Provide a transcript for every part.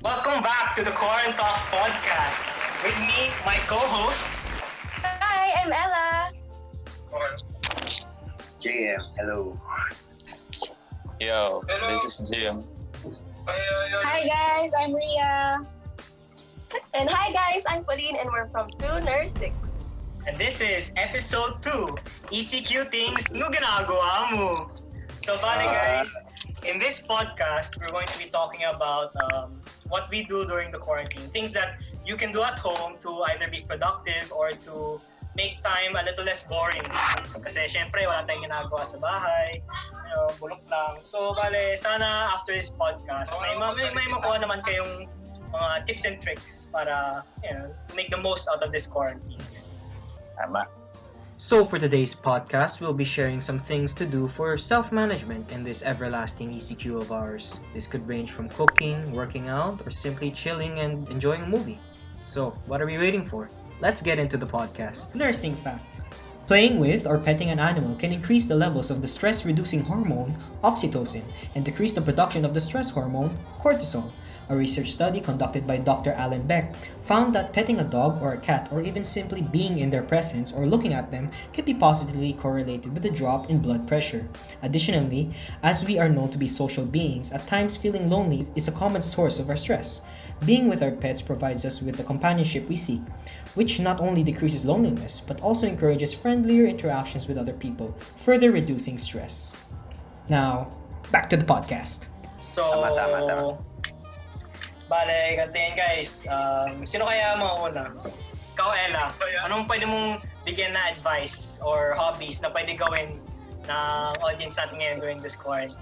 Welcome back to the QuaranTalk podcast. With me, my co-hosts. Hi, I'm Ella. JM, hello. Yo, Hello. this is Jim. Hi guys, I'm Ria. And hi guys, I'm Pauline and we're from 2 Nurse 6. And this is episode 2, ECQ Tingz, Ginagawa mo. So, guys, in this podcast, we're going to be talking about what we do during the quarantine. Things that you can do at home to either be productive or to make time a little less boring. Kasi syempre, wala tayong ginagawa sa bahay. Bulok lang. So, sana after this podcast, may makuha naman kayong mga tips and tricks para, to make the most out of this quarantine. Tama. So for today's podcast, we'll be sharing some things to do for self-management in this everlasting ECQ of ours. This could range from cooking, working out, or simply chilling and enjoying a movie. So, what are we waiting for? Let's get into the podcast. Nursing fact. Playing with or petting an animal can increase the levels of the stress-reducing hormone, oxytocin, and decrease the production of the stress hormone, cortisol. A research study conducted by Dr. Alan Beck found that petting a dog or a cat or even simply being in their presence or looking at them can be positively correlated with a drop in blood pressure. Additionally, as we are known to be social beings, at times feeling lonely is a common source of our stress. Being with our pets provides us with the companionship we seek, which not only decreases loneliness but also encourages friendlier interactions with other people, further reducing stress. Now, back to the podcast. So, Tama. gantiyan guys. Sino kaya mauna? Ikaw, Ella. Anong pwede mong bigyan na advice or hobbies na pwede gawin ng audience natin ngayon during this quarantine?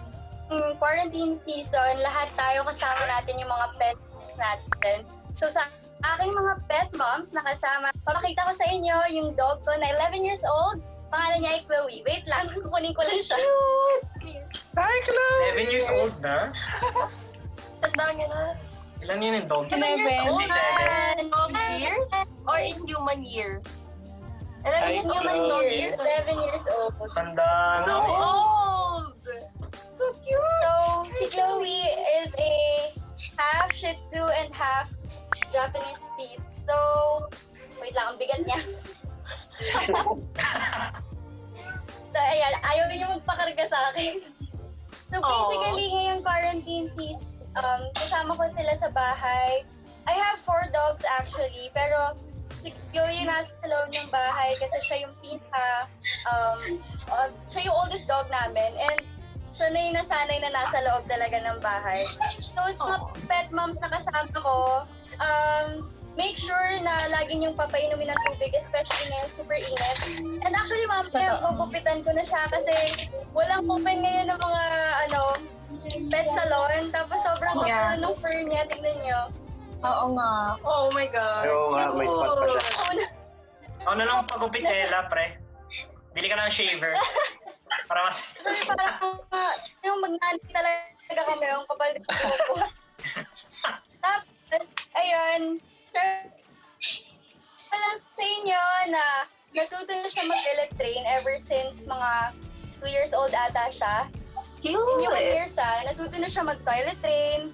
Quarantine season, lahat tayo kasama natin yung mga pets natin. So sa aking mga pet moms na kasama, papakita ko sa inyo yung dog ko na 11 years old. Pangalan niya ay Chloe. Wait lang, kukunin ko lang siya. Hi, Chloe! 11 years old na? Tanda niya na. Ilan yun yung dog? 11 years old 27. dog years or in human year? 11 Ay, years so old in cute. years. 11 years old. Tanda. So old! So cute! So, si Chloe is a half Shih Tzu and half Japanese Spitz. So, wait lang, ang bigat niya. So, ayan, ayaw niya magpakarga sa akin. So, basically, ngayong quarantine season, kasama ko sila sa bahay. I have 4 dogs actually, pero si Chloe nasa loob ng bahay kasi siya yung siya yung oldest dog namin and siya na yung nasanay na nasa loob talaga ng bahay. So, sa mga pet moms na kasama ko, make sure na lagi niyong papainumin ng tubig, especially ngayon super init. And actually, mamaya gugupitan ko na siya kasi walang open ngayon ng mga pet salon. Tapos sobrang kapal ng fur niya, tignan niyo. Oo nga. Oh my God. Oo nga, may spot pa siya. Ako na lang pagupit, Ella, pre. Bili ka ng shaver. Para mas... Parang magnani talaga kami yung kapal ng ko. Tapos, ayun, alam sa inyo na natuto na siya mag-toilet train ever since mga 2 years old ata siya. Cute! In yung years natuto na siya mag-toilet train.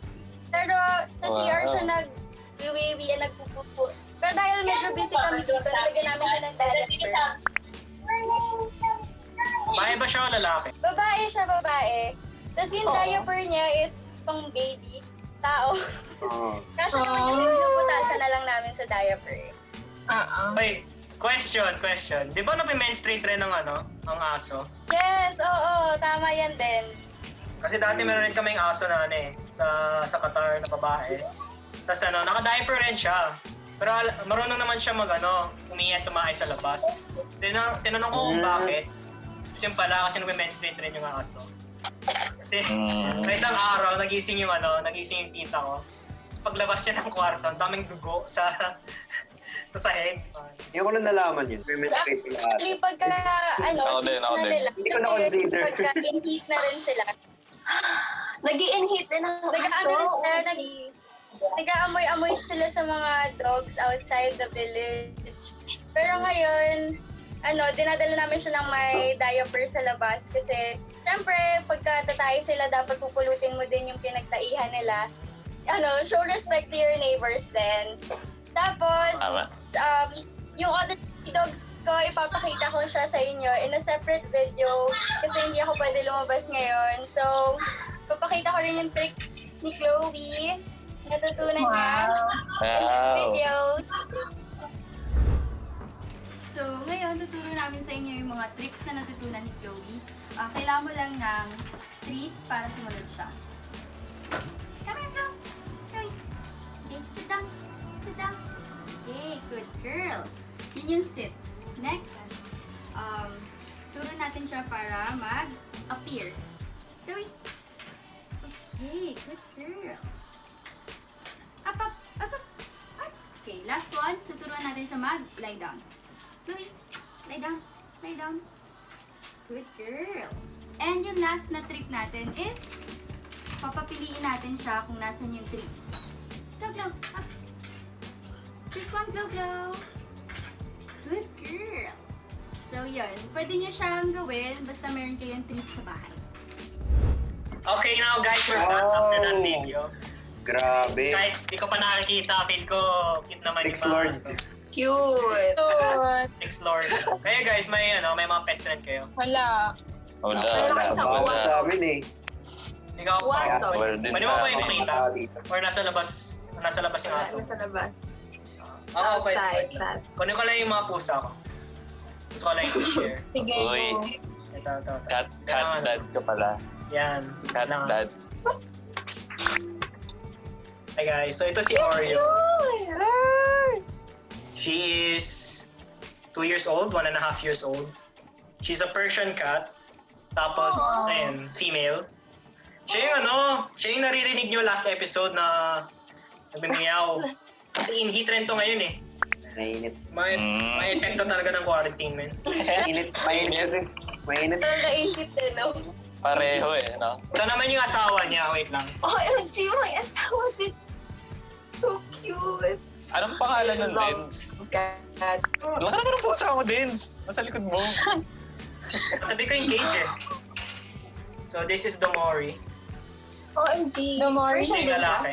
Pero sa CR siya nag-wiwi and nagpupupo. Pero dahil medyo busy kami dito, nalagyan namin siya ng diaper. Bahay ba siya o lalaki? Babae siya, babae. Tapos yung diaper niya is pang baby, tao. Kasi naman kasi pinuputasan na lang namin sa diaper. Wait, question. Di ba napimenstrate rin ang aso? Yes, oo, tama yan din. Kasi dati meron rin kaming aso na sa Qatar na babae. Tapos naka-diaper rin siya. Pero marunong naman siya umiyan, tumaay sa labas. Tinanong ko kung bakit. Kasi yung pala, kasi napimenstrate rin yung aso. Kasi may isang araw, nagising yung tita ko. Tapos paglabas niya ng kwarto, ang daming dugo sa sahig. Hindi ko na nalaman yun. Actually, pagka, season na nila, Hindi ko na-consider. pagka in-heat na rin sila. Nag-i-inhit din ang aso. Nag-aamoy-amoy sila sa mga dogs outside the village. Pero ngayon, dinadala namin siya ng may diaper sa labas kasi syempre, pagka tatay sila, dapat pupulutin mo din yung pinagtaihan nila. show respect to your neighbors then. Tapos, Tama. yung other dogs ko, ipapakita ko siya sa inyo in a separate video kasi hindi ako pwede lumabas ngayon. So, ipapakita ko rin yung tricks ni Chloe. Natutunan niya in this video. So, ngayon, tuturo namin sa inyo yung mga tricks na natutunan ni Chloe. Kailangan mo lang ng treats para sumunod siya. Come here, Chloe. Chloe. Okay, sit down. Sit down. Okay, good girl. Yun yung sit. Next, turo natin siya para mag-appear. Chloe. Okay, good girl. Up, up, up, up. Okay, last one. Tuturuan natin siya mag-lie down. Chloe, lie down. Lie down. Good girl. And yung last na trick natin is papapiliin natin siya kung nasan yung treats. Glow, glow. Up. This one, glow, glow. Good girl. So, yun. Pwede niyo siyang gawin basta meron kayong treats sa bahay. Okay, now guys, we're back after that video. Grabe. Kahit di ko pa nakakita, feel ko cute naman Tricks yung Lord. Cute. Tricks Lord. Kaya guys, may mga pets rin kayo. Wala. Wala. Bawal sa amin eh. Ikaw What? pa. Wala din Pwede mo sa ba amin. ipakita? Or nasa labas yung aso? Sa labas. Oo, pwede. Outside. Pwede. Kunin ko lang yung mga pusa ko. Gusto ko lang i-share. Sige, Uy. go. Ito. Cat dad ka pala. Yan. Cat Kailangan. dad. Hi guys, so ito si Oreo. She is 2 years old, 1.5 years old. She's a Persian cat. Tapos, ayun, female. Siya yung naririnig nyo last episode na nagmimiyaw. Kasi in-heat rin to ngayon eh. Mainit. May epekto talaga ng quarantine, man. Mainit kasi. Mainit. Nakakaingit din, no? Pareho no? Ito naman yung asawa niya, wait lang. OMG, my asawa din. So cute. Anong pangalan ng Dens? God. Wala ka naman ng pusa mo, Dens. Nasa likod mo. Tabi ko yung cage eh. So this is Domori. OMG. Domori. Siya yung lalaki.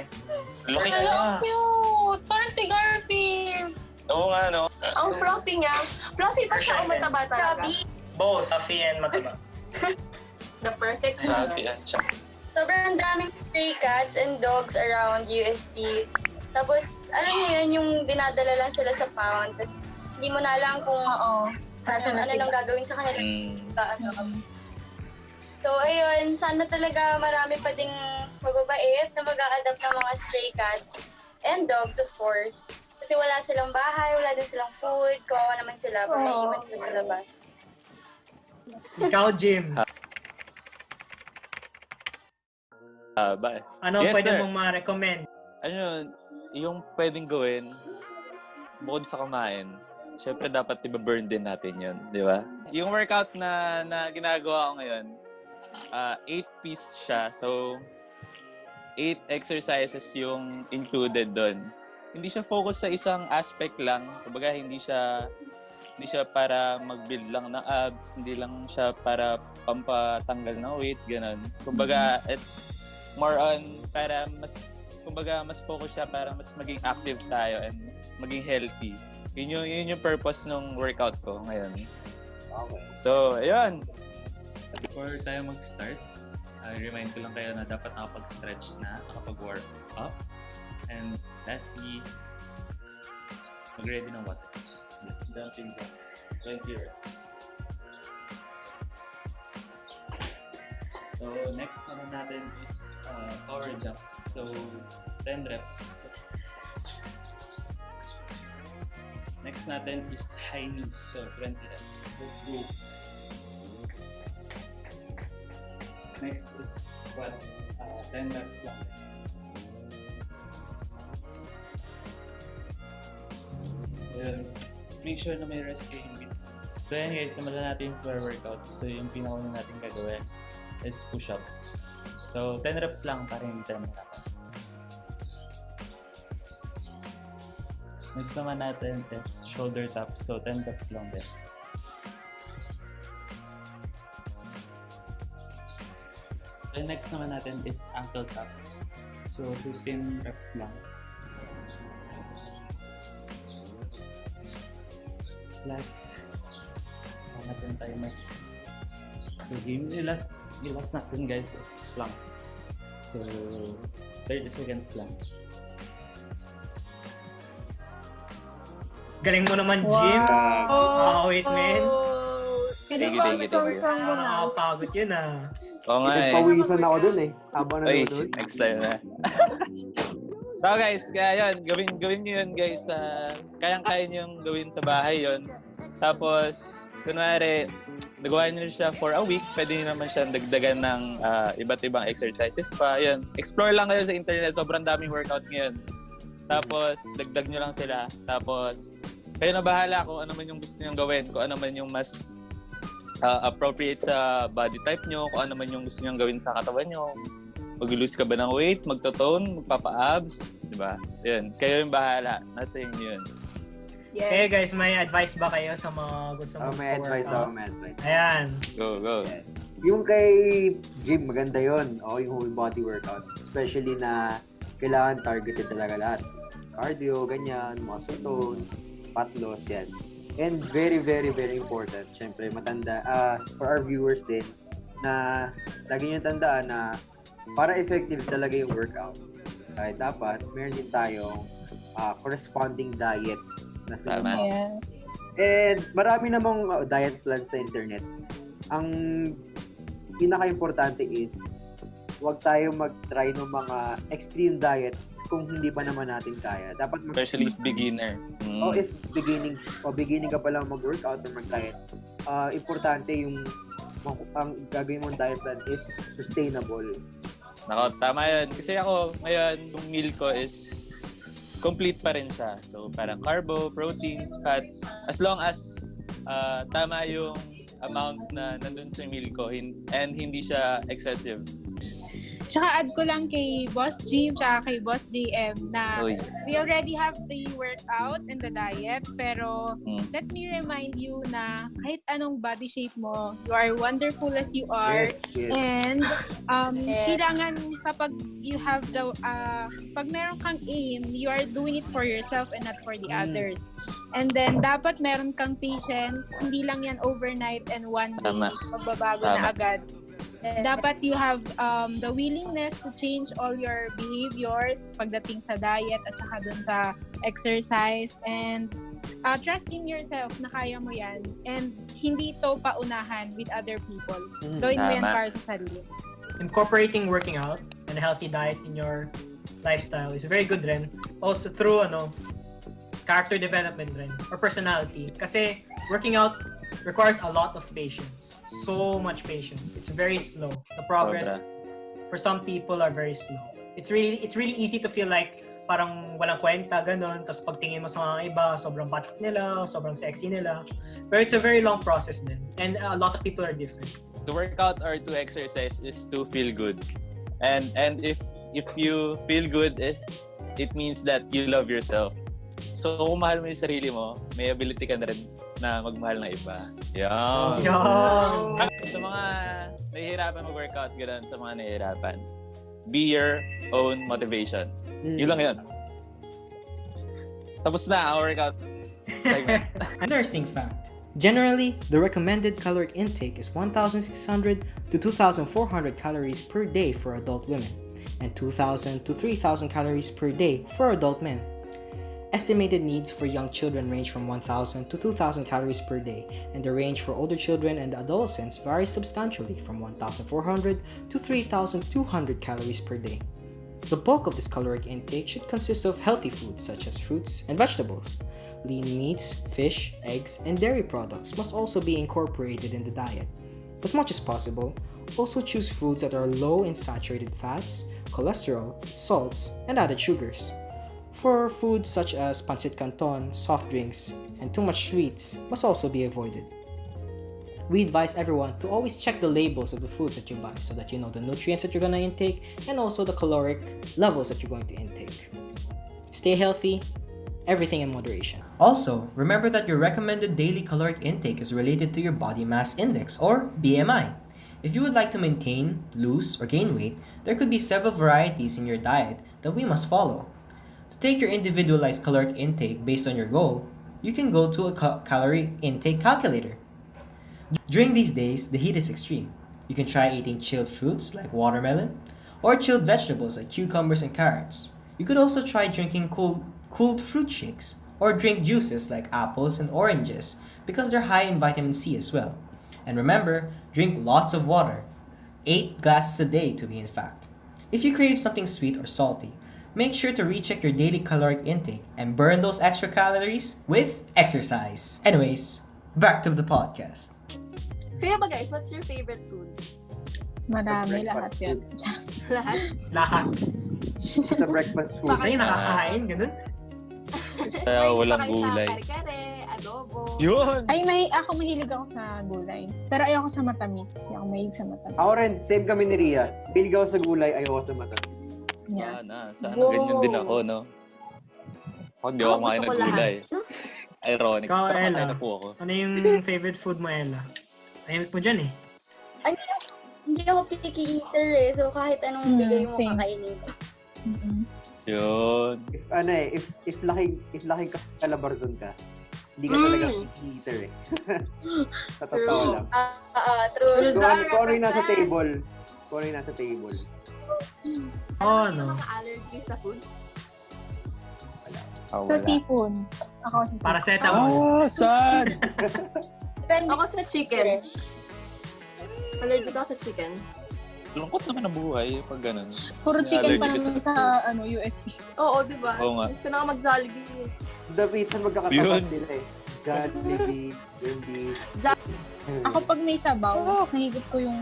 Laki Hello, na. cute! Parang si Garfield. Oo nga, no? Ang fluffy niya. Fluffy pa siya o mataba talaga? Chubby. Both, fluffy and mataba. The perfect Sabi yan siya. Sobrang daming stray cats and dogs around UST. Tapos, alam niyo yun, yung dinadala lang sila sa pound. Tapos, hindi mo na alam kung Oo. Nasa na ano sila. lang gagawin sa kanila. Mm. So, ayun, sana talaga marami pa ding mababait na mag-a-adapt ng mga stray cats and dogs, of course. Kasi wala silang bahay, wala din silang food. Kawawa naman sila pag naiiwan sila sa labas. Ikaw, Jim. Bye. Ano Yes, pwede sir. mong ma-recommend? Ano, yung pwedeng gawin, bukod sa kumain, syempre dapat i-burn din natin yun, di ba? Yung workout na ginagawa ko ngayon, 8-piece siya. So, 8 exercises yung included doon. Hindi siya focus sa isang aspect lang. Kumbaga, hindi siya para mag-build lang ng abs, hindi lang siya para pampatanggal ng weight, ganun. Kumbaga, it's more on para mas focus siya para mas maging active tayo and mas maging healthy. Yun yung purpose ng workout ko ngayon. Okay. So, ayun. Before tayo mag-start, remind ko lang kayo na dapat nakapag-stretch na, nakapag-warm up. And lastly, mag-ready ng water. Let's jumping jacks. 20 reps. So, next naman natin is power jumps. So, 10 reps. Next natin is high knees. So, 20 reps. Let's go. Next is squats. 10 reps lang. So, yun. Make sure na may rest kayo in between. So yan guys, simulan natin yung floor workout. So yung pinakauna natin gagawin is push-ups. So 10 reps lang para hindi tayo mahirapan. Next naman natin is shoulder taps. So 10 reps lang din. Then next naman natin is ankle taps. So 15 reps lang. Last. Natin timer. So game last natin guys is plank. So 30 seconds lang. Galing mo naman, Jim. Wait, man. Thank you. Nakakapagod yun Oo nga eh. Pawisan ako dun eh. Habang Ay, nanonood. next time na. So guys, kaya yun, gawin nyo yun guys. Kayang-kaya nyo yung gawin sa bahay yun. Tapos, kunwari, nagawa nyo siya for a week, pwede nyo naman siya dagdagan ng iba't ibang exercises pa. Yun, explore lang kayo sa internet, sobrang daming workout ngayon. Tapos, dagdag nyo lang sila. Tapos, kayo na bahala kung ano man yung gusto nyo gawin, kung ano man yung mas appropriate sa body type nyo, kung ano man yung gusto nyo gawin sa katawan nyo. Mag-lose ka ba ng weight, magtotone, magpapa-abs, di ba? Yun, kayo yung bahala. Nasa inyo yun. Yes. Okay guys, may advice ba kayo sa mga gusto mo May advice ako, may advice. Ayan. Go. Yung kay gym, maganda yun. Yung whole body workout. Especially na kailangan targeted talaga lahat. Cardio, ganyan, muscle tone, fat loss, yan. And very, very, very important, syempre, for our viewers din, na lagi nyo tandaan na para effective talaga yung workout. Dapat, meron din tayong corresponding diet na Tama. Yes. And marami namang diet plan sa internet. Ang pinaka-importante is huwag tayo mag-try ng mga extreme diet kung hindi pa naman natin kaya. Dapat Especially if beginner. if beginning ka pa lang mag-workout or mag-diet, importante yung ang gagawin mong diet plan is sustainable. Nako, tama yun. Kasi ako, ngayon, yung meal ko is complete pa rin siya. So, parang carbo, proteins, fats. As long as tama yung amount na nandun sa meal ko and hindi siya excessive. Tsaka add ko lang kay Boss Jim tsaka kay Boss JM na Uy. we already have the workout and the diet, pero let me remind you na kahit anong body shape mo, you are wonderful as you are. Yes. And kailangan kapag you have pag meron kang aim, you are doing it for yourself and not for the others. And then dapat meron kang patience, hindi lang yan overnight and one day Tama. magbabago Tama. na agad. Dapat you have the willingness to change all your behaviors pagdating sa diet at saka dun sa exercise, and trust in yourself na kaya mo yan, and hindi to paunahan with other people. Gawin mo yan Tama. para sa sarili. Incorporating working out and a healthy diet in your lifestyle is very good rin. Also through character development rin or personality. Kasi working out requires a lot of patience. So much patience. It's very slow. The progress for some people are very slow. It's really easy to feel like parang walang kwenta, ganun. Tapos pagtingin mo sa mga iba, sobrang patak nila, sobrang sexy nila. But it's a very long process din. And a lot of people are different. To work out or to exercise is to feel good. And if you feel good, it means that you love yourself. So kung mahal mo yung sarili mo, may ability ka na rin na magmahal ng iba. Yan. Sa mga nahihirapan mag-workout, gano'n, sa mga nahihirapan, be your own motivation. Yun lang yun. Tapos na ang workout segment. Nursing fact. Generally, the recommended caloric intake is 1,600 to 2,400 calories per day for adult women and 2,000 to 3,000 calories per day for adult men. Estimated needs for young children range from 1,000 to 2,000 calories per day, and the range for older children and adolescents varies substantially from 1,400 to 3,200 calories per day. The bulk of this caloric intake should consist of healthy foods such as fruits and vegetables. Lean meats, fish, eggs, and dairy products must also be incorporated in the diet. As much as possible, also choose foods that are low in saturated fats, cholesterol, salts, and added sugars. For foods such as pancit canton, soft drinks, and too much sweets must also be avoided. We advise everyone to always check the labels of the foods that you buy so that you know the nutrients that you're going to intake and also the caloric levels that you're going to intake. Stay healthy, everything in moderation. Also, remember that your recommended daily caloric intake is related to your body mass index or BMI. If you would like to maintain, lose, or gain weight, there could be several varieties in your diet that we must follow. To take your individualized caloric intake based on your goal, you can go to a calorie intake calculator. During these days, the heat is extreme. You can try eating chilled fruits like watermelon, or chilled vegetables like cucumbers and carrots. You could also try drinking cooled fruit shakes, or drink juices like apples and oranges because they're high in vitamin C as well. And remember, drink lots of water. 8 glasses a day to be in fact. If you crave something sweet or salty, make sure to recheck your daily caloric intake and burn those extra calories with exercise. Anyways, back to the podcast. Kaya ba guys, what's your favorite food? Marami lahat yan. Lahat? Lahat. Sa breakfast food. Sa'yo nakakain, ganun? Sa walang gulay. Kare-kare, adobo. Yun! Ako mahilig ako sa gulay. Pero ayoko sa matamis. Hindi ako mahilig sa matamis. Ako rin, same kami ni Ria. Bilig ako sa gulay, ayoko sa matamis. Yeah. Sana ganyan din ako, no? Ako, hindi ako kumain ng gulay. Ironic. Ikaw, Pero Ella. kumain na po ako. Ano yung favorite food mo, Ella? Tahimik mo dyan eh. Hindi ako picky eater eh. So kahit anong bigay mo, same. kakainin ko. Yun. If laking kalabarzon ka, hindi ka talaga eater eh. Sa totoo lang. True. Kung ano yung nasa table. Kung ano yung nasa table. Oh, Ano no. yung mga allergies sa food? So, seafood. Ako sa seafood. Paracetamol. Sad! Depende. Ako sa chicken. Allergic ako sa chicken. Lungkot naman ang buhay pag ganun. Puro chicken pa Allergic naman ka sa UST. Oo, di ba? Oo nga. Gusto na nga mag-Jollibee. Dapitan magkakatapat Yun. sila eh. Jollibee, yung beef. Ako pag may sabaw, nahigop ko yung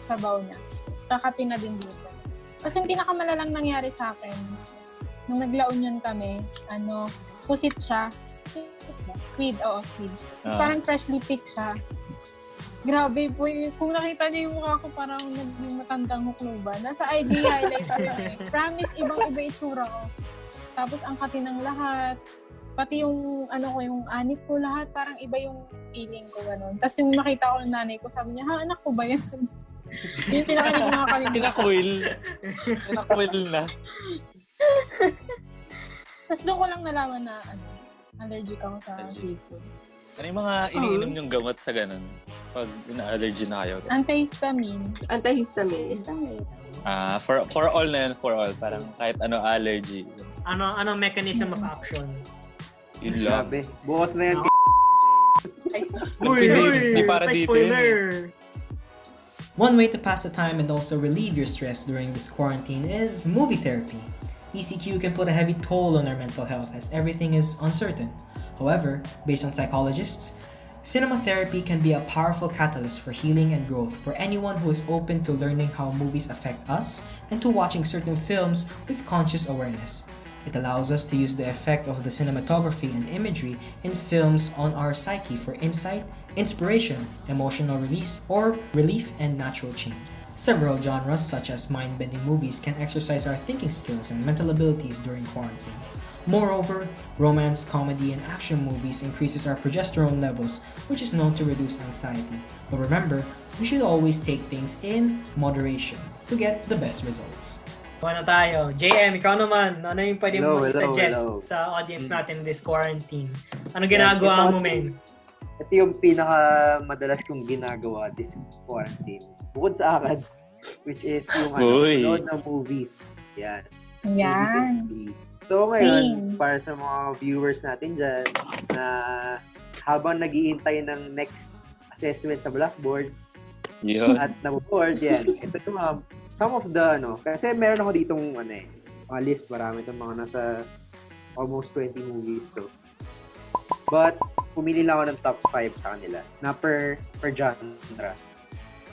sabaw niya. Kakati na din dito. Kasi yung pinakamalalang nangyari sa akin, nung nagla-union kami, pusit siya. Squid, oo, squid. Tapos parang freshly picked siya. Grabe po, kung nakita niyo yung mukha ko, parang naging matandang hukluban. Nasa IG highlight ko eh. Promise, ibang-iba itsura ko. Tapos ang kati ng lahat. Pati yung, yung anit ko, lahat parang iba yung feeling ko, gano'n. Tapos yung nakita ko ng nanay ko, sabi niya, ha, anak ko ba yan? Yung pinaka-hindi ko nakakalimutan. Pinakwil na. Tapos doon ko lang nalaman na, allergic ako sa seafood. Ano yung mga iniinom yung gamot sa ganun? Pag ina-allergy na kayo? Antihistamine. Antihistamine. For all na yun, for all. Parang kahit ano allergy. Ano mechanism of action? Yun lang. Grabe. Bukas na yan. Di para may dito yun. spoiler. One way to pass the time and also relieve your stress during this quarantine is movie therapy. ECQ can put a heavy toll on our mental health as everything is uncertain. However, based on psychologists, cinema therapy can be a powerful catalyst for healing and growth for anyone who is open to learning how movies affect us and to watching certain films with conscious awareness. It allows us to use the effect of the cinematography and imagery in films on our psyche for insight, inspiration, emotional release, or relief and natural change. Several genres such as mind-bending movies can exercise our thinking skills and mental abilities during quarantine. Moreover, romance, comedy, and action movies increases our progesterone levels, which is known to reduce anxiety. But remember, we should always take things in moderation to get the best results. Ano tayo? JM, ikaw naman. Ano yung pwede mo suggest hello. sa audience natin this quarantine? Ano ginagawa mo, men? Ito yung pinaka-madalas kong ginagawa this quarantine. Bukod sa akin, which is yung load ng movies. Yan. Yan. So ngayon, Same. para sa mga viewers natin dyan, na habang nag-iintay ng next assessment sa Blackboard, Yun. at nabuboard, yan. Ito yung mga, some of the, kasi meron ako ditong, mga list, marami itong mga nasa almost 20 movies to. But, pumili lang ako ng top 5 sa kanila, na per genre.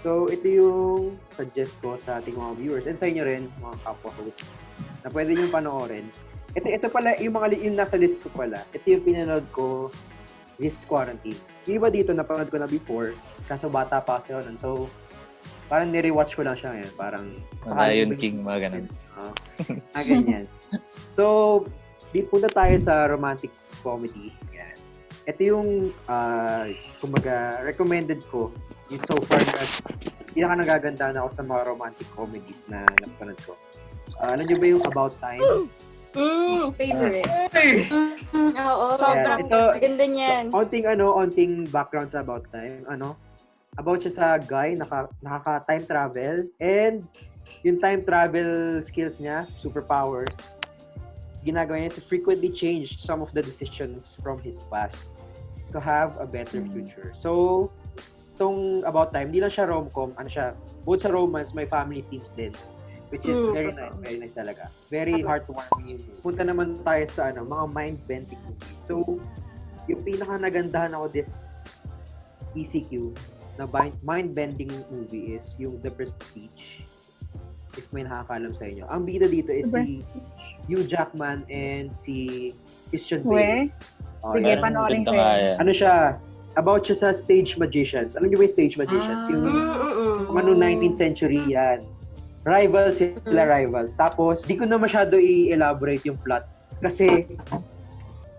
So, ito yung suggest ko sa ating mga viewers, and sa inyo rin, mga kapwa-hosts, na pwede nyo panoorin. Ito pala, yung nasa list ko pala, ito yung pinanood ko this quarantine. Yung iba dito, napanood ko na before, kaso bata pa kasi ako nun. So, parang nire-watch ko lang siya ngayon. Parang, Lion King, mga ganun. Ganyan. So, punta tayo sa romantic comedy. Yan. Ito yung, kumbaga, recommended ko, yung so far na pinaka nagagandahan ako sa mga romantic comedies na napanood ko. Alam niyo ba yung About Time? Favorite. Oo, Ayan, sobrang ito, maganda niyan. onting background sa About Time. About siya sa guy, nakaka-time travel, and yung time travel skills niya, superpower, ginagawa niya to frequently change some of the decisions from his past to have a better future. So, itong About Time, hindi lang siya rom-com, both sa romance, may family themes din. Which is very nice talaga. Very heartwarming yung movie. Punta naman tayo sa mga mind-bending movies. So, yung pinaka nagandahan ako this ECQ na mind-bending movie is yung The Prestige. If may nakakalam sa inyo. Ang bida dito is si Hugh Jackman and si Christian Bale. Sige, panoorin ko yun. Siya, about siya sa stage magicians. Alam niyo ba yung stage magicians? Yung 19th century yan. Rivals. Tapos, di ko na masyado i-elaborate yung plot. Kasi,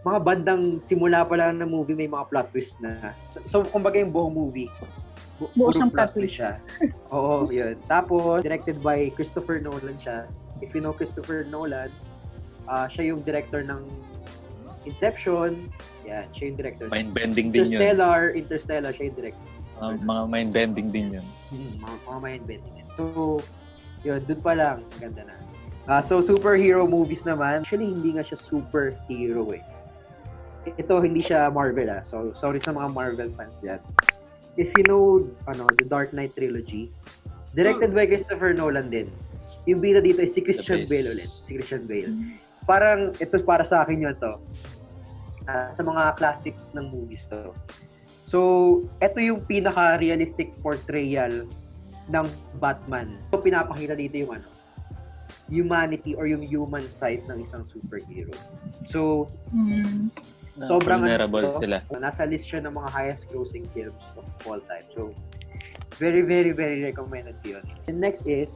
mga bandang simula pa lang ng movie, may mga plot twist na. So, kumbaga yung buong movie, buo siyang plot twist siya. Oo, yun. Tapos, directed by Christopher Nolan siya. If you know Christopher Nolan, siya yung director ng Inception. Yan, siya yung director. Mind-bending din yun. Interstellar, siya yung director. Mga mind-bending din yun. Mga mind-bending yun. So, yun, dun pa lang, ganda na. So, superhero movies naman. Actually, hindi nga siya superhero eh. Ito, hindi siya Marvel So, sorry sa mga Marvel fans dyan. If you know, the Dark Knight trilogy, directed by Christopher Nolan din. Yung bida dito is si Christian Bale ulit. Si Christian Bale. Parang, ito para sa akin yun to. Sa mga classics ng movies to. So, ito yung pinaka-realistic portrayal ng Batman. So, pinapakita dito yung humanity or yung human side ng isang superhero. So, sobrang vulnerable sila. Nasa list siya ng mga highest grossing films of all time. So, very, very, very recommended yun. And next is,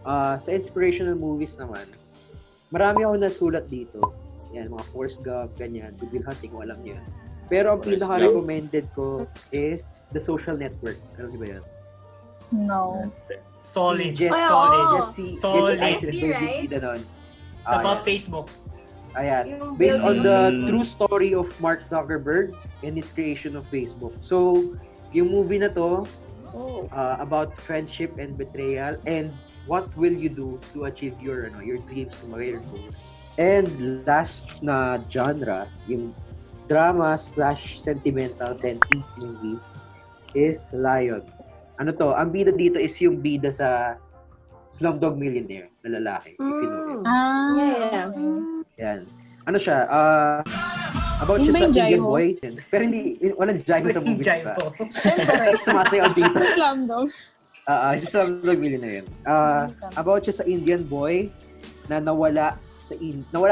sa inspirational movies naman, marami ako nasulat dito. Yan, mga Forrest Gump, ganyan, Good Will Hunting, ko alam yun. Pero ang pinaka-recommended ko is The Social Network. Alam niyo ba yun? No. Solid. Solid. Solid. Right? It's about Facebook. Ayan. Based on the true story of Mark Zuckerberg and his creation of Facebook. So, yung movie na to, about friendship and betrayal and what will you do to achieve your dreams, your goals. And last na genre, yung drama/sentimental sentiment movie is Lion. Ang bida dito is yung bida sa Slumdog Millionaire na lalaki. If you know him. Yan. Siya? About siya sa Indian boy. Pero hindi, walang jive sa movie. Sumasayaw dito. Slumdog. Si Slumdog Millionaire yun. About siya sa Indian boy na nawala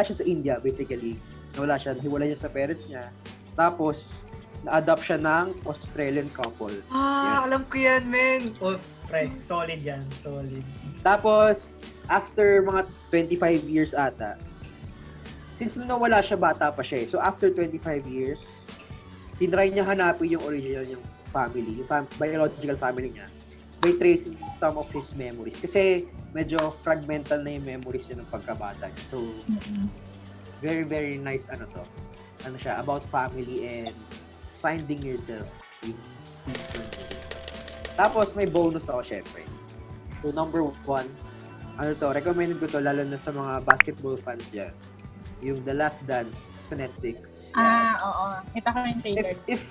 siya sa India, basically. Hiwalay siya sa parents niya. Tapos, na-adopt siya ng Australian couple. Alam ko yan, men. Pre, solid yan. Solid. Tapos, after mga 25 years ata, since nawala siya, bata pa siya eh. So, after 25 years, tinry niya hanapin yung original yung family, yung biological family niya. By tracing some of his memories. Kasi, medyo fragmental na yung memories niya ng pagkabata niya. So, very, very nice siya, about family and finding yourself. Tapos, may bonus ako, syempre. So, number 1, recommended ko to, lalo na sa mga basketball fans dyan. Yung The Last Dance sa Netflix. Oo. Kita ko yung trailer. If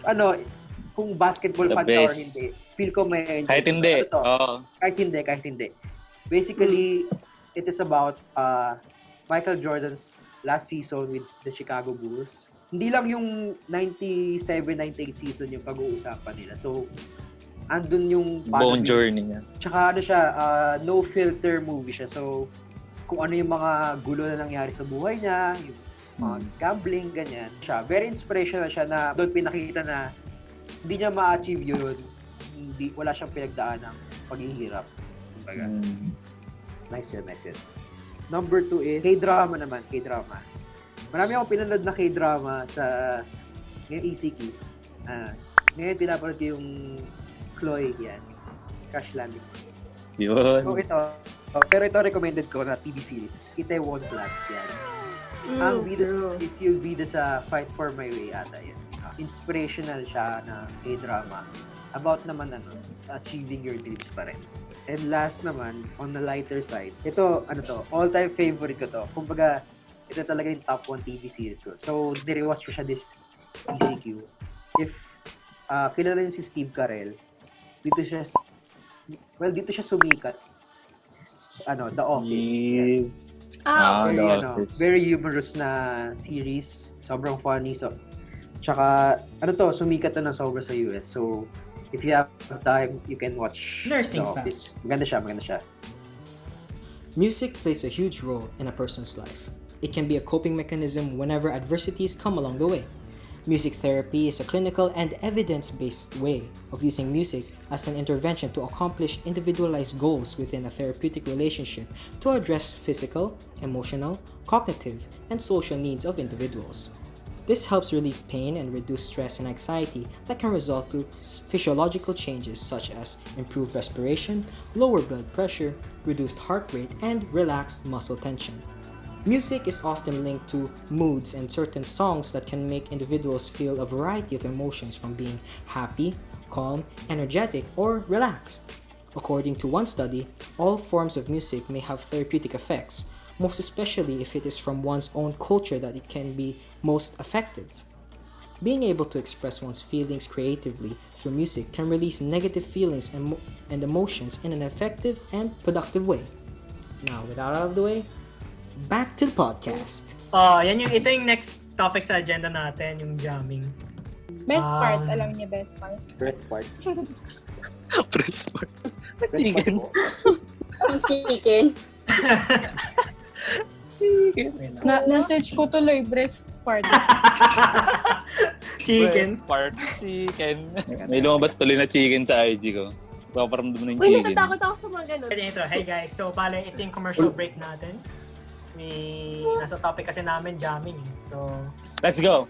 kung basketball fan ka or hindi, feel ko may enjoy. Kahit hindi. Kahit hindi. Basically, it is about Michael Jordan's last season with the Chicago Bulls. Hindi lang yung 97-98 season yung pag-uusapan nila. So, andun yung buong journey niya. Tsaka no filter movie siya. So, kung ano yung mga gulo na nangyari sa buhay niya, yung mga gambling, ganyan. Very inspirational siya na doon pinakita na hindi niya ma-achieve yun. Wala siyang pinagdaan ng paghihirap. Nice yun. Number 2 is K-drama naman. Marami akong pinanood na K-drama sa ECQ. Ngayon pinapanood yung Chloe yan. Crash Landing. Yun. So ito, pero ito recommended ko na TV series. Itaewon Class yan. Ang bida is yung bida sa Fight for My Way ata yan. Inspirational siya na K-drama. About naman achieving your dreams pa rin. And last naman, on the lighter side, ito, all-time favorite ko to. Kumbaga, ito talaga yung top 1 TV series ko. So, nirewatch ko siya this ECQ. If kilala niyo si Steve Carell, dito siya sumikat. The Office. Yan. The Very, Office. very humorous na series. Sobrang funny. So, tsaka, sumikat na sobra sa US. So, if you have time, you can watch Nursing The Office. Maganda siya. Music plays a huge role in a person's life. It can be a coping mechanism whenever adversities come along the way. Music therapy is a clinical and evidence-based way of using music as an intervention to accomplish individualized goals within a therapeutic relationship to address physical, emotional, cognitive, and social needs of individuals. This helps relieve pain and reduce stress and anxiety that can result to physiological changes such as improved respiration, lower blood pressure, reduced heart rate, and relaxed muscle tension. Music is often linked to moods, and certain songs that can make individuals feel a variety of emotions from being happy, calm, energetic, or relaxed. According to one study, all forms of music may have therapeutic effects, most especially if it is from one's own culture that it can be most effective. Being able to express one's feelings creatively through music can release negative feelings and emotions in an effective and productive way. Now, with that out of the way, back to the podcast. Ito yung next topic sa agenda natin, yung jamming. Best part, alam niyo best part. Best part. Chicken. Na-search ko tuloy, breast part. Chicken. Breast part, chicken. May lumabas tuloy na chicken sa IG ko. Paparamdam na yung Uy, chicken. natatakot ako sa mga ganun. Hey guys, so bale ito yung commercial break natin. Nasa topic kasi namin jamming. So, Let's go!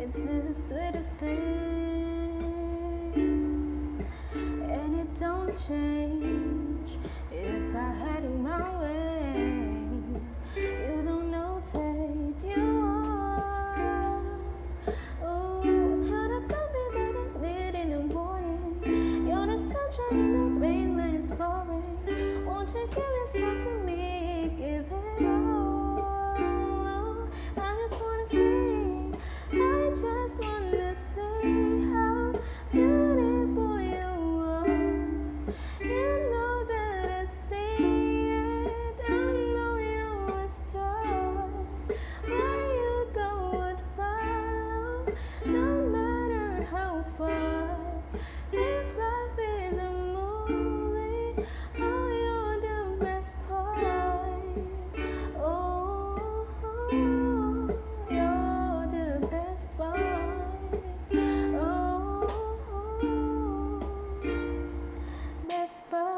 It's the sweetest thing, and it don't change if I had it my way. You don't know that you are. Oh, you're the coffee that I need in the morning. You're the sunshine in the rain when it's pouring. Won't you give yourself to me? Give it all. I just wanna see. I just wanna say how beautiful you are. You know that I see it. I know you're a star. Where you go would follow, no matter how far. If life is a movie, oh, you're the best part. Oh, you're the best part. Oh, best part.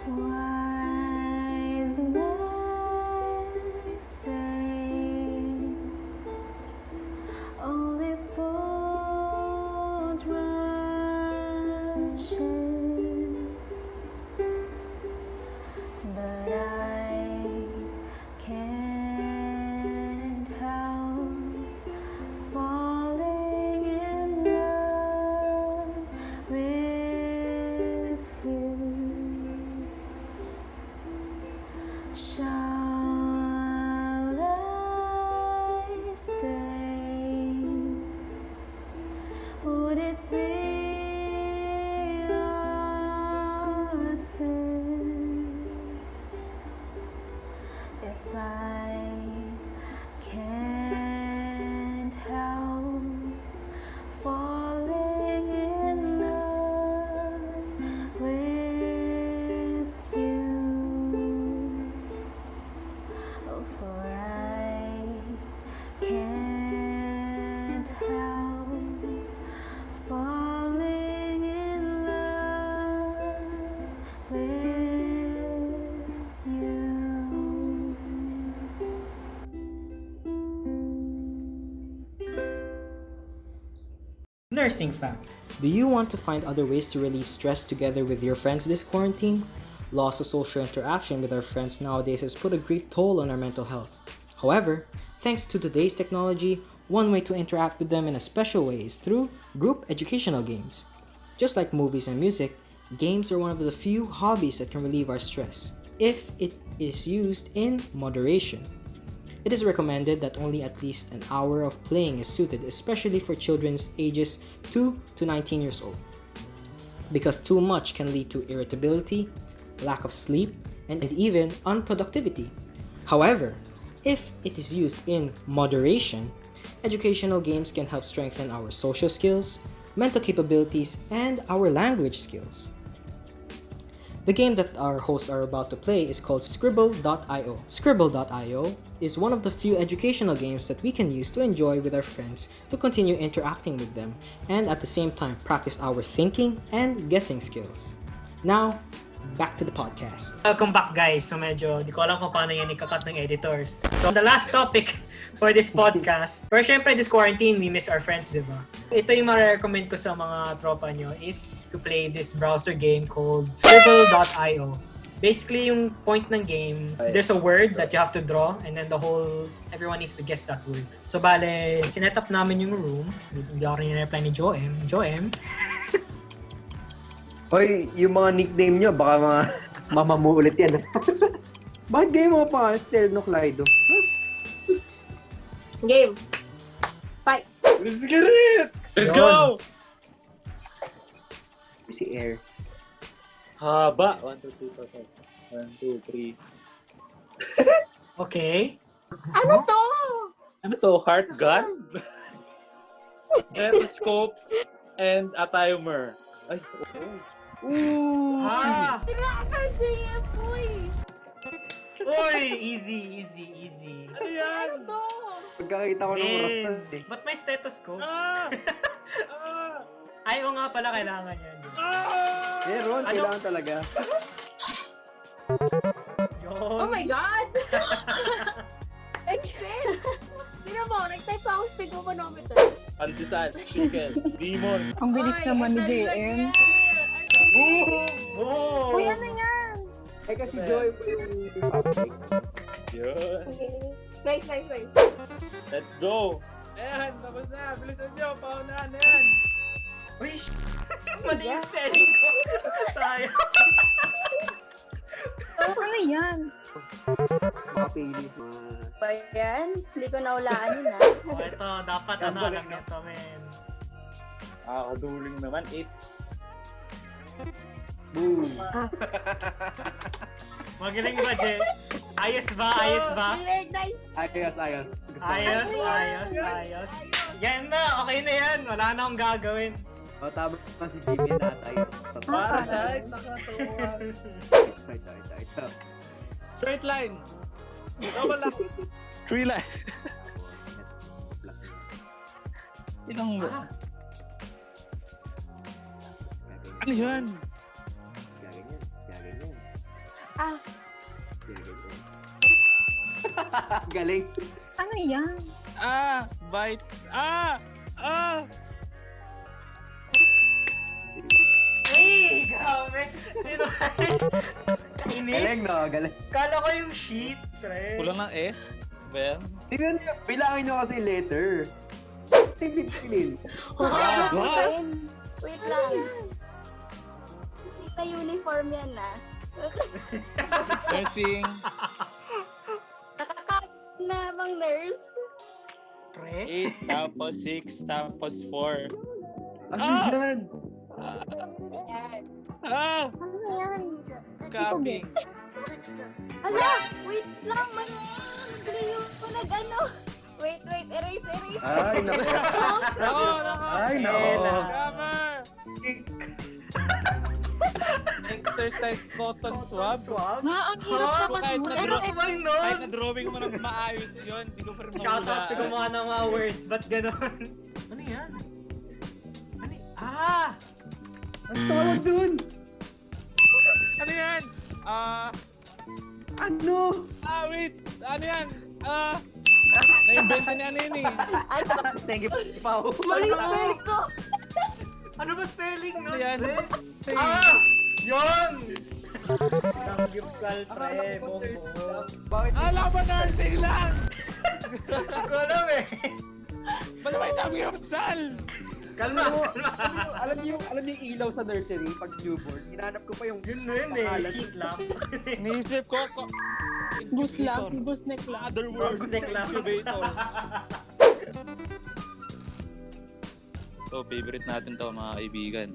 Wise men say only fools rush in, but I can't help falling in love with you. Shall I stay? would it be a sin if I can't help falling in love with you? Oh, for I can't help falling in love with you. Nursing fact. Do you want to find other ways to relieve stress together with your friends this quarantine? Loss of social interaction with our friends nowadays has put a great toll on our mental health. However, thanks to today's technology, one way to interact with them in a special way is through group educational games. Just like movies and music, games are one of the few hobbies that can relieve our stress, if it is used in moderation. It is recommended that only at least an hour of playing is suited, especially for children's ages 2 to 19 years old, because too much can lead to irritability, lack of sleep, and even unproductivity. However, if it is used in moderation, educational games can help strengthen our social skills, mental capabilities, and our language skills. The game that our hosts are about to play is called Scribble.io. Scribble.io is one of the few educational games that we can use to enjoy with our friends to continue interacting with them and at the same time practice our thinking and guessing skills. Now, back to the podcast. Welcome back, guys. So medyo di ko alam kung paano yan ikakat ng editors. So the last topic for this podcast. Pero syempre, this quarantine, we miss our friends, di ba? Ito yung ma-recommend ko sa mga tropa nyo is to play this browser game called Scribble.io. Basically, yung point ng game, there's a word that you have to draw and then everyone needs to guess that word. So bale, sinet up namin yung room. Hindi ako rin reply ni Joem. Joem? Hoy, yung mga nickname nyo, baka mga mama mo ulit yan. Bakit game mo pa? Still no Clydo. Game. Fight. Let's get it! Let's go! Si Air. Haba. 1, 2, 3, 4. 1, 2, 3. Okay. Ano to? Ano to? Heart gun? Stethoscope and a timer. Ay, Ooh! Ah! Pinaka-DM mo eh. Uy! Easy. ano yan? Ano to? Pagkakita ko ng oras Then, na eh. ba't may stethoscope? Ah! Ah! Ay, oo nga pala, kailangan yan. Ah! Meron, Ano? kailangan talaga. Yun. Oh my God! Expense! Sino mo? Nag-type pa akong speedometer. Pandesal, chicken, demon. Ang bilis naman ni JM. Oh! Uy, ano yan? Eh kasi Joy po yung topic. Yun. Nice. Let's go! Ayan, tapos na. Bilisan nyo, paunahan na yan. Uy! Mali yung spelling ko. Tayo. Ano yan? Makapili. Ba yan? Hindi ko naulaan yun ah. Oh, ito, dapat ano lang nito, men. Kaduling naman, 8. Boom! Magaling ba, Je? Ayos ba? Nice. Ayos. Yan na, okay na yan. Wala na akong gagawin. O, tama pa si Jimmy na tayo. Para side, nakatuwa. Ito. Straight line. Double lang. 3 line. Ilang ba? Ano yan? Gaganyan. Ah. Galing. Ano yan? Bite. Hey, grabe. Sino kainis? Galing, no? Galing. Kala ko yung sheet, pre. Kulang ng S? Ba yan? Tingnan nyo, bilangin nyo kasi letter. Tingnan. Wait lang. Hindi na uniform yan ah. Nursing. Nakakagod na bang nurse? Pre? 8 tapos 6 tapos 4. Ano Ah! yan? Yan. Ah! Ano yan? Cuppings. Ala! Wait lang! Madali yung nag-ano. Wait, erase. Ay, nako. Nako! Ay, nako. Cover! Exercise cotton swab. Nga, ang hirap naman Kahit nun. na Anong draw- exercise? Kahit na drawing mo ng maayos yun, hindi ko pa rin Shout out sa mahulaan. gumawa ng mga words, ba't ganon? Ano yan? Ah! Ang tawag dun? Ano yan? Ano? Wait! Ano yan? Na-invent ni ano yun eh. Ay, Thank you, Pao. mali spell ko! Ano ba spelling Ano nun? yan? pre? Ah! Yun! Samgyupsal, pre. Bongo. Alam mo, nursing lang! Hindi ko alam eh. Ba't may samgyupsal? Kalma. Alam niyo yung ilaw sa nursery pag newborn. Hinanap ko pa yung Yun na yun eh. Heat lang. Niisip ko, Bus lang. Bus neck lang. other words, Stick lang. incubator. So, favorite natin to mga kaibigan.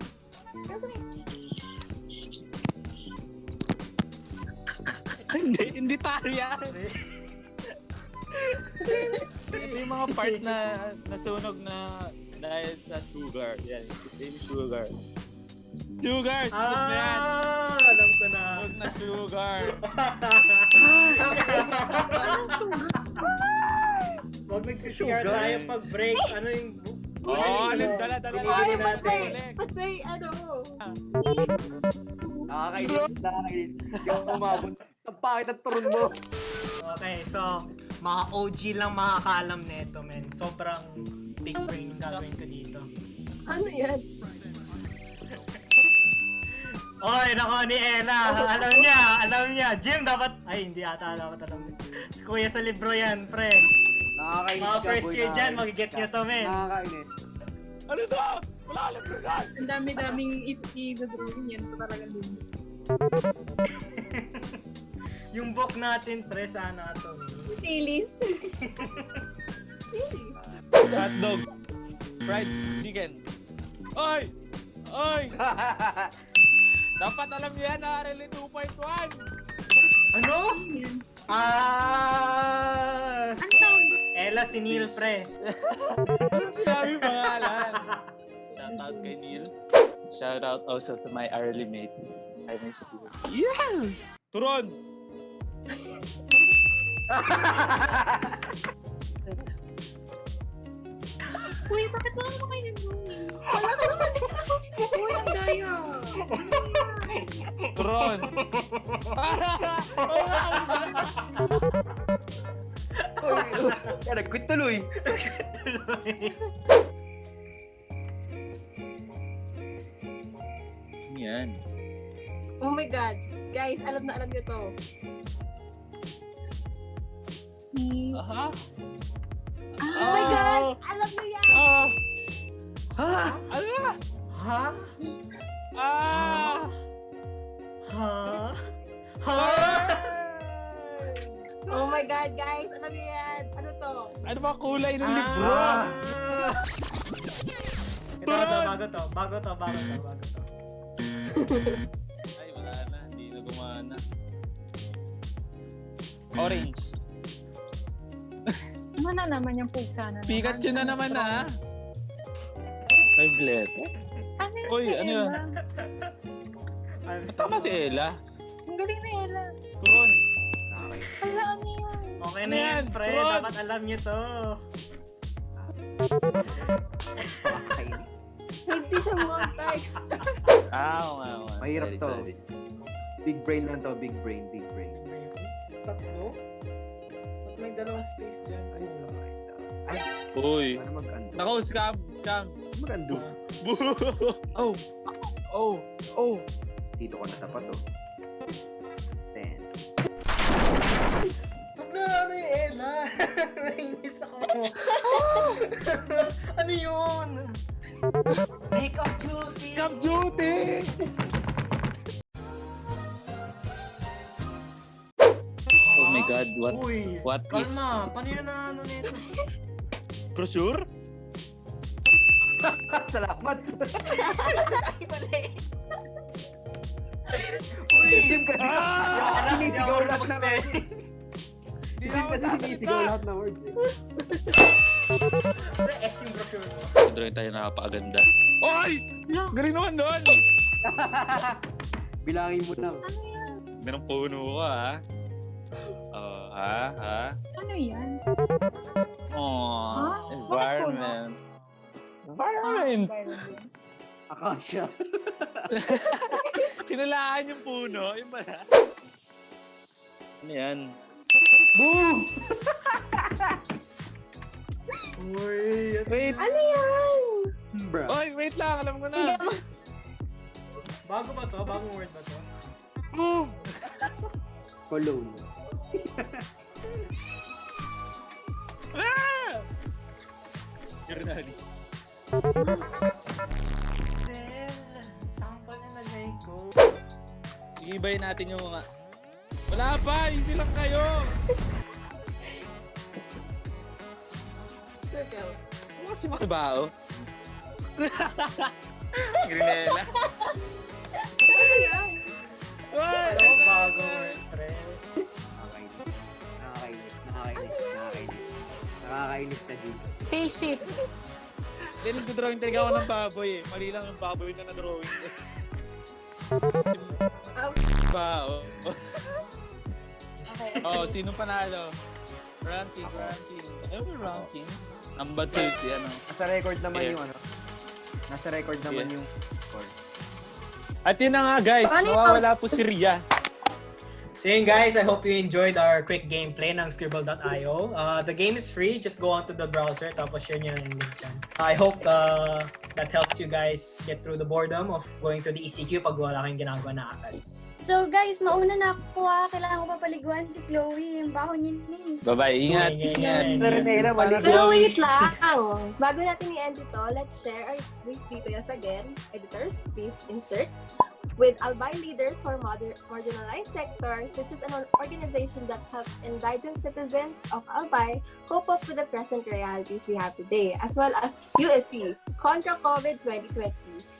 hindi tayo yan. Ito yung mga part na nasunog na dahil sa sugar. Yan, yung sugar. Sugar! Sunog na yan! Alam ko na. Sunog na sugar! Huwag nagsishare tayo pag break. Ano yung... Dala. Binibili natin. Patay, ano? nakakainis. Hindi ako umabot. Ang pangit at turun mo. Okay, so mga OG lang makakaalam nito, men. Sobrang big brain yung gagawin ko dito. Ano yan? Oy, nako ni Ella. Alam niya. Jim, dapat... Ay, hindi ata dapat alam. Si Kuya sa libro yan, pre. Nakakainis Mga ka, first boy, year dyan, nakakainis magigets ka. nyo to, men. Nakakainis. Ano to? Wala alam ko yan! Ang dami-daming i-drawing yan. Ito talaga din. Yung book natin, pre, sa anatomy. Silis. Hotdog. Fried chicken. Oy! Dapat alam niyo yan, RLE 2.1! Ano? Ang tawag ba? Ella si Neil, pre. Ano sinabi pangalan? Shoutout kay Neil. Shoutout also to my RLE mates. I miss you. Yeah! Turon! Uy, bakit wala naman kayo nag-drawing? Wala ka naman. Uy, ang daya. Turon! Nag-quit tuloy. Yan. Oh my God. Guys, alam na alam nyo to. Si... Aha! Oh my God! Alam nyo yan! Ha? Ano? Ha? Ah! Ha? Ha? Oh my God, guys! Alam nyo yan! Ano to? Ano ba kulay ng libro? Ito, bago to. Ay, wala na. Hindi na gumana. Orange. Ano na naman yung pugsa na naman? Pikachu na naman ah. 5 letters? Ano yun Uy, si ano Ella? yun? Tama si Ella. Ang galing na Ella. Turon. Wala, ano yan? Okay na yan, pre. Turon. Dapat alam nyo to. Hindi siya multi. Oo nga. Mahirap Sorry, to. sorry. Big brain lang to. Big brain. Tatlo? Ba't may dalawang space dyan? Ay, Uy. ano mag-undo? Nako, scam. Mag-undo. Oh. Dito ko natapat oh. 10. Ba't na ano yung Ella? Nainis ako. Ano yun? Makeup duty! Makeup duty! Oh my God, Uy, what is... kalma. Paano yun na ano nito? Brochure? Salamat. Uy! Jim, kasi sinisigaw ako lahat ng mag-spelling. Jim, kasi sinisigaw lahat ng words. S yung brochure mo. Drawing tayo nakapakaganda. Oy! Galing naman doon! Bilangin mo lang. Ganang puno ko, ha? Oh, ha? Ano yan? Oh, environment. Environment! Akasha. Kinalaan yung puno. Yung pala. Ano yan? Boom! Uy! Wait! Ano yan? Bruh. Oy, wait lang. Alam ko na. Bago ba to? Bagong word ba to? Boom! Cologne. Ah! Journali. Sample na nalay ko. Iibayin natin yung mga... Wala pa! Easy lang kayo! Ano kasi makibao? Grinela. Uy! Ano bago word, pre? Nakakainis na dito. Spaceship. Hindi, nagdodrawing talaga ako ng baboy eh. Mali lang yung baboy na na-drawing ko. Bao. Oh, sino panalo? Ranking. Ano ba ranking? Ang bad sa'yo si ano. Nasa record naman Yeah. yung ano. Nasa record naman Yeah. yung score. At yun na nga guys, Paano nawawala po si Ria. So yun guys, I hope you enjoyed our quick gameplay ng Scribble.io. The game is free, just go onto the browser tapos share nyo yung link dyan. I hope that helps you guys get through the boredom of going to the ECQ pag wala kayong ginagawa na ACADS. So guys, mauna na ako Kailangan ko papaliguan si Chloe. Yung baho niya na eh. Bye-bye, ingat. Renera, mali. Pero wait lang. Bago natin i-end ito, let's share our brief details again. Editors, please insert. With Albay leaders for marginalized sectors, which is an organization that helps indigent citizens of Albay cope up with the present realities we have today, as well as USC, Contra COVID 2020,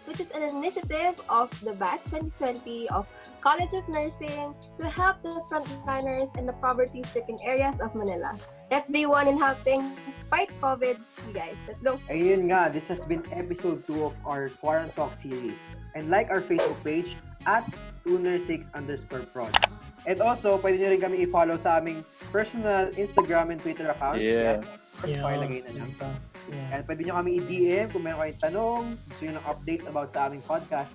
which is an initiative of the Batch 2020 of College of Nursing to help the frontliners in the poverty-stricken areas of Manila. Let's be one in helping fight COVID. You guys, let's go. Ayun nga, this has been episode 2 of our QuaranTalk series. And like our Facebook page at tuner6_prod. And also, pwede nyo rin kami i-follow sa aming personal Instagram and Twitter account. Yeah. Pakilagay na lang. Yeah. And pwede nyo kami i-DM kung meron kayong tanong, gusto nyo ng update about sa aming podcast.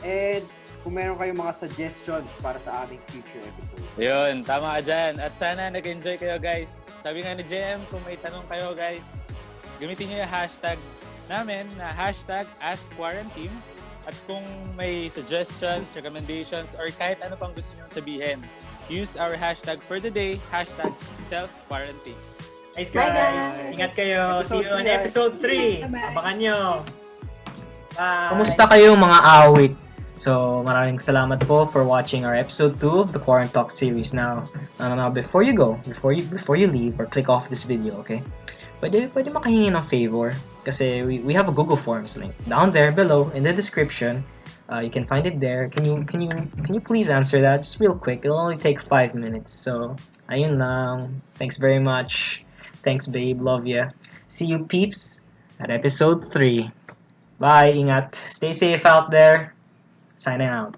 And kung meron kayong mga suggestions para sa aming future episode. Yun, tama ka dyan. At sana nag-enjoy kayo guys. Sabi nga ni JM, kung may tanong kayo guys, gamitin nyo yung hashtag namin na hashtag AskQuarantine. At kung may suggestions, recommendations, or kahit ano pang gusto nyo sabihin, use our hashtag for the day, hashtag self-quarantine. Nice Bye, guys! guys. Ingat kayo! See you on episode 3! Bye-bye. Abangan nyo! Bye! Kamusta kayo mga awit? So, maraming salamat po for watching our episode 2 of the QuaranTalk series. Now, before you go, before you leave or click off this video, okay? Pwede makahingi ng favor kasi we have a Google Forms link down there below in the description. You can find it there. Can you please answer that just real quick? It'll only take 5 minutes. So, ayun lang. Thanks very much. Thanks babe, love ya. See you peeps at episode 3. Bye, ingat. Stay safe out there. Signing out.